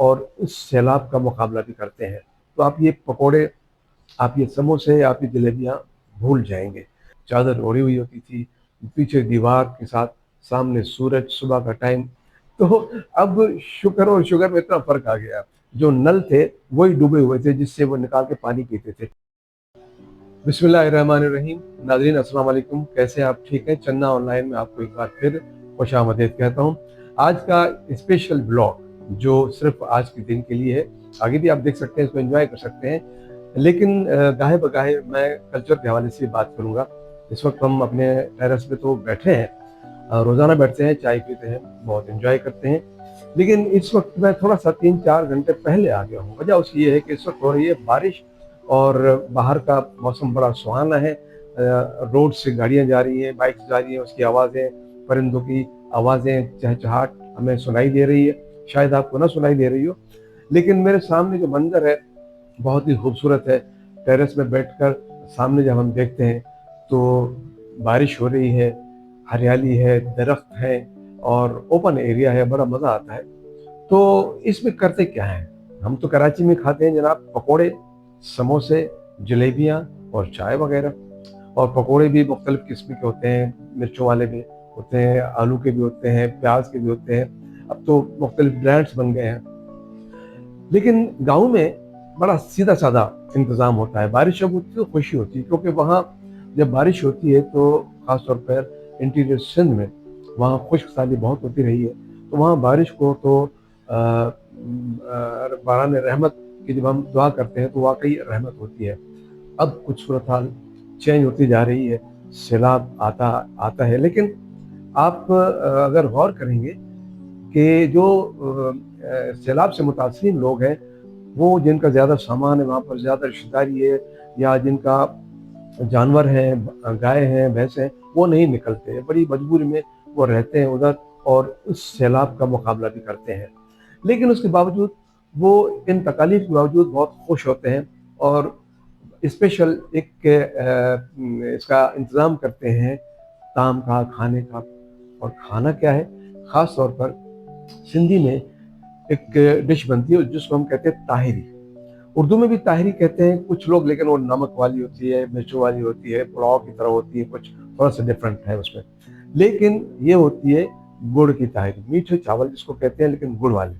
اور اس سیلاب کا مقابلہ بھی کرتے ہیں۔ تو آپ یہ پکوڑے، آپ یہ سموسے، آپ یہ جلیبیاں بھول جائیں گے۔ چادر اوڑھی ہوئی ہوتی تھی، پیچھے دیوار کے ساتھ، سامنے سورج، صبح کا ٹائم۔ تو اب شکر اور شوگر میں اتنا فرق آ گیا، جو نل تھے وہی ڈوبے ہوئے تھے جس سے وہ نکال کے پانی پیتے تھے۔ بسم اللہ الرحمن الرحیم۔ ناظرین السلام علیکم، کیسے آپ؟ ٹھیک ہیں؟ چننا آن لائن میں آپ کو ایک بار پھر خوش آمدید کہتا ہوں۔ آج کا اسپیشل بلاگ جو صرف آج کے دن کے لیے ہے، آگے بھی آپ دیکھ سکتے ہیں، اس کو انجوائے کر سکتے ہیں، لیکن گاہے بگاہے میں کلچر کے حوالے سے بات کروں گا۔ اس وقت ہم اپنے ٹیرس پہ تو بیٹھے ہیں، روزانہ بیٹھتے ہیں، چائے پیتے ہیں، بہت انجوائے کرتے ہیں، لیکن اس وقت میں تھوڑا سا 3-4 گھنٹے پہلے آ گیا ہوں۔ وجہ اس کی یہ ہے کہ اس وقت ہو رہی ہے بارش، اور باہر کا موسم بڑا سہانا ہے۔ روڈ سے گاڑیاں جا رہی ہیں، بائکس جا رہی ہیں، اس کی آوازیں، پرندوں کی آوازیں، چہچہاٹ ہمیں سنائی دے رہی ہے، شاید آپ کو نہ سنائی دے رہی ہو، لیکن میرے سامنے جو منظر ہے بہت ہی خوبصورت ہے۔ ٹیرس میں بیٹھ کر سامنے جب ہم دیکھتے ہیں تو بارش ہو رہی ہے، ہریالی ہے، درخت ہے اور اوپن ایریا ہے، بڑا مزہ آتا ہے۔ تو اس میں کرتے کیا ہیں؟ ہم تو کراچی میں کھاتے ہیں جناب پکوڑے، سموسے، جلیبیاں اور چائے وغیرہ۔ اور پکوڑے بھی مختلف قسم کے ہوتے ہیں، مرچوں والے بھی ہوتے ہیں، آلو کے بھی ہوتے ہیں، پیاز کے بھی ہوتے ہیں، اب تو مختلف برانڈس بن گئے ہیں۔ لیکن گاؤں میں بڑا سیدھا سادہ انتظام ہوتا ہے۔ بارش جب ہوتی ہے تو خوشی ہوتی ہے، کیونکہ وہاں جب بارش ہوتی ہے تو خاص طور پر انٹیریئر سندھ میں وہاں خشک سالی بہت ہوتی رہی ہے، تو وہاں بارش کو تو باران رحمت کی جب ہم دعا کرتے ہیں تو واقعی رحمت ہوتی ہے۔ اب کچھ صورتحال چینج ہوتی جا رہی ہے، سیلاب آتا ہے، لیکن آپ اگر غور کریں گے کہ جو سیلاب سے متاثرین لوگ ہیں، وہ جن کا زیادہ سامان ہے، وہاں پر زیادہ رشتہ داری ہے، یا جن کا جانور ہیں، گائے ہیں، بھینس ہیں، وہ نہیں نکلتے، بڑی مجبوری میں وہ رہتے ہیں ادھر، اور اس سیلاب کا مقابلہ بھی کرتے ہیں۔ لیکن اس کے باوجود وہ ان تکالیف کے باوجود بہت خوش ہوتے ہیں، اور اسپیشل ایک اس کا انتظام کرتے ہیں طعام کا، کھانے کا۔ اور کھانا کیا ہے؟ خاص طور پر سندھی میں ایک ڈش بنتی ہے جس کو ہم کہتے ہیں طاہری، اردو میں بھی طاہری کہتے ہیں کچھ لوگ، لیکن وہ نمک والی ہوتی ہے، مرچوں والی ہوتی ہے، پلاؤ کی طرح ہوتی ہے، کچھ تھوڑا سا ڈفرینٹ ہے اس میں، لیکن یہ ہوتی ہے گڑ کی طاہری، میٹھے چاول جس کو کہتے ہیں لیکن گڑ والے۔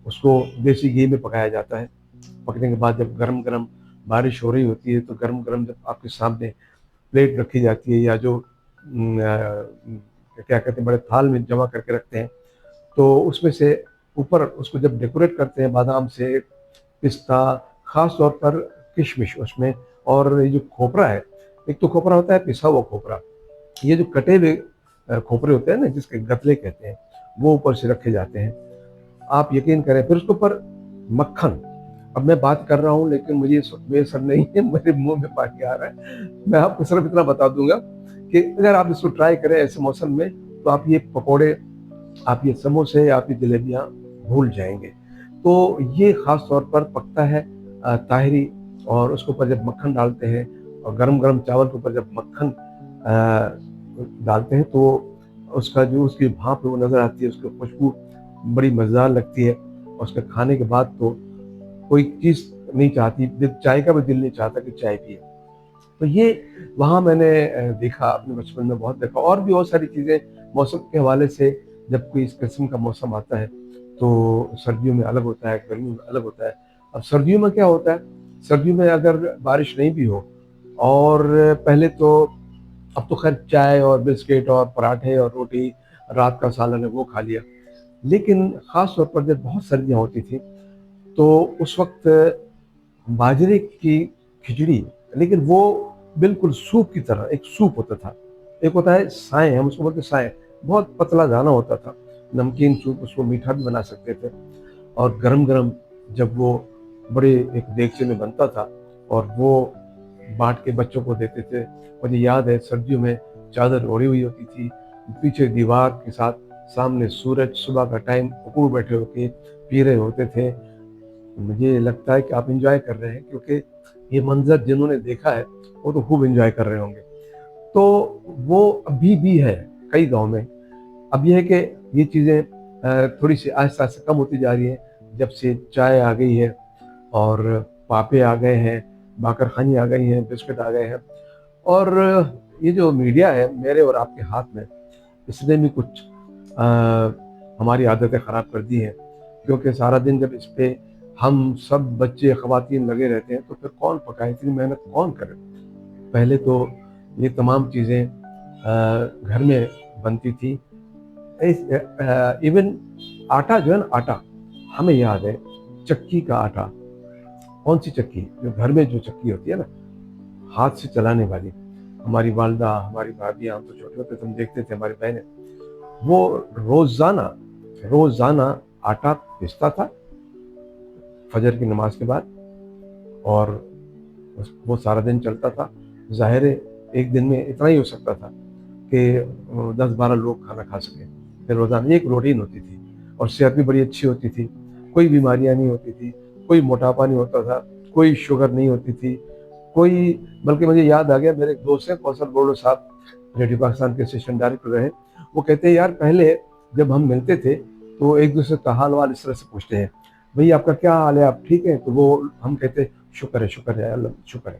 اس کو دیسی گھی میں پکایا جاتا ہے۔ پکنے کے بعد جب گرم گرم بارش ہو رہی ہوتی ہے تو گرم گرم جب آپ کے سامنے پلیٹ رکھی جاتی ہے، یا جو کیا کہتے ہیں بڑے تھال میں جمع کر کے رکھتے ہیں، تو اس میں سے اوپر اس کو جب ڈیکوریٹ کرتے ہیں بادام سے، پستہ، خاص طور پر کشمش اس میں، اور یہ جو کھوپرا ہے، ایک تو کھوپرا ہوتا ہے پسا ہوا کھوپرا، یہ جو کٹے ہوئے کھوپرے ہوتے ہیں نا جس کے گتلے کہتے ہیں، وہ اوپر سے رکھے جاتے ہیں۔ آپ یقین کریں، پھر اس کے اوپر مکھن۔ اب میں بات کر رہا ہوں لیکن مجھے اس وقت میسر نہیں ہے، میرے منہ میں پانی آ رہا ہے۔ میں آپ کو صرف اتنا بتا دوں گا کہ اگر آپ اس کو ٹرائی کریں ایسے موسم میں، تو آپ یہ پکوڑے، آپ یہ سموسے، آپ یہ جلیبیاں بھول جائیں گے۔ تو یہ خاص طور پر پکتا ہے طاہری، اور اس کے اوپر جب مکھن ڈالتے ہیں، اور گرم گرم چاول کے اوپر جب مکھن ڈالتے ہیں تو اس کا جو اس کی بھاپ وہ نظر آتی ہے، اس کی خوشبو بڑی مزیدار لگتی ہے، اور اس کے کھانے کے بعد تو کوئی چیز نہیں چاہتی، چائے کا بھی دل نہیں چاہتا کہ چائے پیے۔ تو یہ وہاں میں نے دیکھا، اپنے بچپن میں بہت دیکھا، اور بھی بہت ساری چیزیں موسم کے حوالے سے۔ جب کوئی اس قسم کا موسم آتا ہے تو سردیوں میں الگ ہوتا ہے، گرمیوں میں الگ ہوتا ہے۔ اب سردیوں میں کیا ہوتا ہے؟ سردیوں میں اگر بارش نہیں بھی ہو، اور پہلے تو اب تو خیر چائے اور بسکٹ اور پراٹھے اور روٹی، رات کا سالن ہے وہ کھا لیا، لیکن خاص طور پر جب بہت سردیاں ہوتی تھیں تو اس وقت باجرے کی کھچڑی، لیکن وہ بالکل سوپ کی طرح، ایک سوپ ہوتا تھا، ایک ہوتا ہے سائیں، ہم اس کو بولتے ہیں سائیں، بہت پتلا دانا ہوتا تھا، نمکین سوپ، اس کو میٹھا بھی بنا سکتے تھے، اور گرم گرم جب وہ بڑے ایک دیگچے میں بنتا تھا اور وہ بانٹ کے بچوں کو دیتے تھے۔ مجھے یاد ہے سردیوں میں چادر اوڑھی ہوئی ہوتی تھی، پیچھے دیوار کے ساتھ، سامنے سورج، صبح کا ٹائم، پکوڑ بیٹھے ہو کے پی رہے ہوتے تھے۔ مجھے لگتا ہے کہ آپ انجوائے کر رہے ہیں، کیونکہ یہ منظر جنہوں نے دیکھا ہے وہ تو خوب انجوائے کر رہے ہوں گے۔ تو وہ ابھی بھی ہے کئی گاؤں میں۔ اب یہ ہے کہ یہ چیزیں تھوڑی سی آہستہ آہستہ کم ہوتی جا رہی ہیں، جب سے چائے آ گئی ہے اور پاپے آ گئے ہیں، باقر خانی آ گئی ہیں، بسکٹ آ گئے ہیں، اور یہ جو میڈیا ہے میرے اور آپ کے ہاتھ میں، اس نے بھی کچھ ہماری عادتیں خراب کر دی ہیں، کیونکہ سارا دن جب اس پہ ہم سب بچے خواتین لگے رہتے ہیں تو پھر کون پکائے، اتنی محنت کون کرے؟ پہلے تو یہ تمام چیزیں گھر میں بنتی تھی. ایون آٹا جو ہے نا، آٹا ہمیں یاد ہے، چکی کا آٹا. کون سی چکی؟ جو گھر میں جو چکی ہوتی ہے نا، ہاتھ سے چلانے والی. ہماری والدہ، ہماری بھابیاں، ہم تو چھوٹے ہوتے تھے، ہم دیکھتے تھے ہماری بہنیں، وہ روزانہ آٹا پیستا تھا فجر کی نماز کے بعد، اور وہ سارا دن چلتا تھا. ظاہر ہے ایک دن میں اتنا ہی ہو سکتا تھا کہ 10-12 لوگ کھانا کھا سکیں. پھر روزانہ ایک روٹین ہوتی تھی، اور صحت بھی بڑی اچھی ہوتی تھی، کوئی بیماریاں نہیں ہوتی تھی، کوئی موٹاپا نہیں ہوتا تھا، کوئی شوگر نہیں ہوتی تھی، کوئی. بلکہ مجھے یاد آ گیا، میرے ایک دوست ہیں کوثر بولو صاحب، ریڈیو پاکستان کے اسسٹنٹ ڈائریکٹر رہے. وہ کہتے ہیں یار پہلے جب ہم ملتے تھے تو ایک دوسرے کا حال وال اس طرح سے پوچھتے ہیں، بھئی آپ کا کیا حال ہے، آپ ٹھیک ہیں؟ تو وہ ہم کہتے شکر ہے اللہ شکر ہے.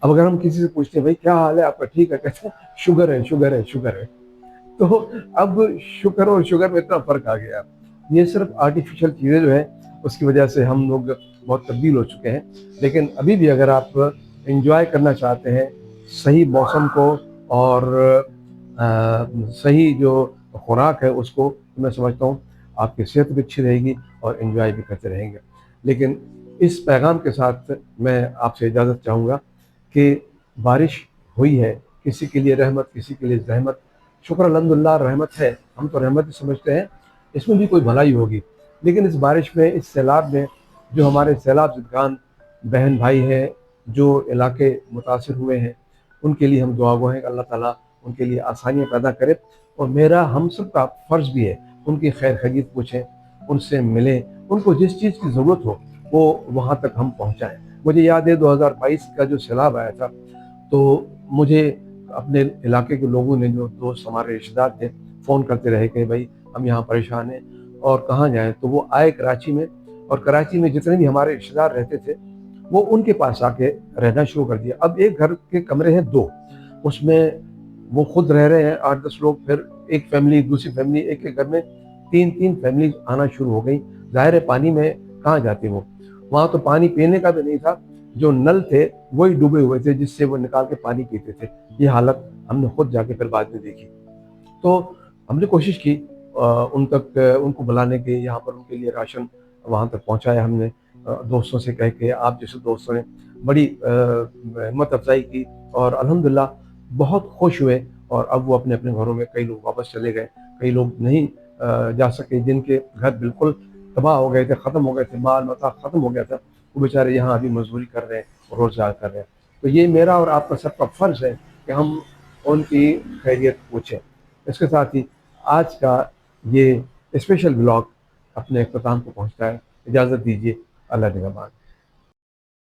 اب اگر ہم کسی سے پوچھتے ہیں بھائی کیا حال ہے آپ کا، ٹھیک ہے، کہتے ہیں شوگر ہے. تو اب شکر اور شوگر میں اتنا فرق آ گیا. یہ صرف آرٹیفیشل چیزیں جو ہیں اس کی وجہ سے ہم لوگ بہت تبدیل ہو چکے ہیں. لیکن ابھی بھی اگر آپ انجوائے کرنا چاہتے ہیں صحیح موسم کو اور صحیح جو خوراک ہے اس کو، میں سمجھتا ہوں آپ کی صحت بھی اچھی رہے گی اور انجوائے بھی کرتے رہیں گے. لیکن اس پیغام کے ساتھ میں آپ سے اجازت چاہوں گا کہ بارش ہوئی ہے، کسی کے لیے رحمت، کسی کے لیے زحمت. شکر الحمدللہ رحمت ہے، ہم تو رحمت ہی سمجھتے ہیں، اس میں بھی کوئی بھلائی ہوگی. لیکن اس بارش میں، اس سیلاب میں، جو ہمارے سیلاب زدگان بہن بھائی ہیں، جو علاقے متاثر ہوئے ہیں، ان کے لیے ہم دعا گو ہیں کہ اللہ تعالیٰ ان کے لیے آسانیاں پیدا کرے. اور میرا ہم سب کا فرض بھی ہے ان کی خیر خیریت پوچھیں، ان سے ملیں، ان کو جس چیز کی ضرورت ہو وہ وہاں تک ہم پہنچائیں. مجھے یاد ہے 2022 کا جو سیلاب آیا تھا، تو مجھے اپنے علاقے کے لوگوں نے، جو دوست ہمارے رشتے دار تھے، فون کرتے رہے کہ بھائی ہم یہاں پریشان ہیں اور کہاں جائیں. تو وہ آئے کراچی میں، اور کراچی میں جتنے بھی ہمارے رشتے دار رہتے تھے وہ ان کے پاس آ کے رہنا شروع کر دیا. اب ایک گھر کے کمرے ہیں 2، اس میں وہ خود رہ رہے ہیں 8-10 لوگ، پھر ایک فیملی، دوسری فیملی، ایک ایک گھر میں 3 فیملی آنا شروع ہو گئی. ظاہر ہے پانی میں کہاں جاتے وہ، وہاں تو پانی پینے کا بھی نہیں تھا، جو نل تھے وہی ڈوبے ہوئے تھے جس سے وہ نکال کے پانی پیتے تھے. یہ حالت ہم نے خود جا کے پھر بعد میں دیکھی. تو ہم نے کوشش کی ان تک، ان کو بلانے کی، یہاں پر ان کے لیے راشن وہاں تک پہنچایا ہم نے، دوستوں سے کہہ کے. آپ جیسے دوستوں نے بڑی ہمت افزائی کی اور الحمدللہ بہت خوش ہوئے. اور اب وہ اپنے اپنے گھروں میں، کئی لوگ واپس چلے گئے، کئی لوگ نہیں جا سکے، جن کے گھر بالکل تباہ ہو گئے تھے، ختم ہو گئے تھے، مال متا ختم ہو گیا تھا، وہ بیچارے یہاں ابھی مزدوری کر رہے ہیں، روزگار کر رہے ہیں. تو یہ میرا اور آپ کا سب کا فرض ہے کہ ہم ان کی خیریت پوچھیں. اس کے ساتھ ہی آج کا یہ اسپیشل بلاگ اپنے اختتام کو پہنچتا ہے. اجازت دیجیے، اللہ نگہبان.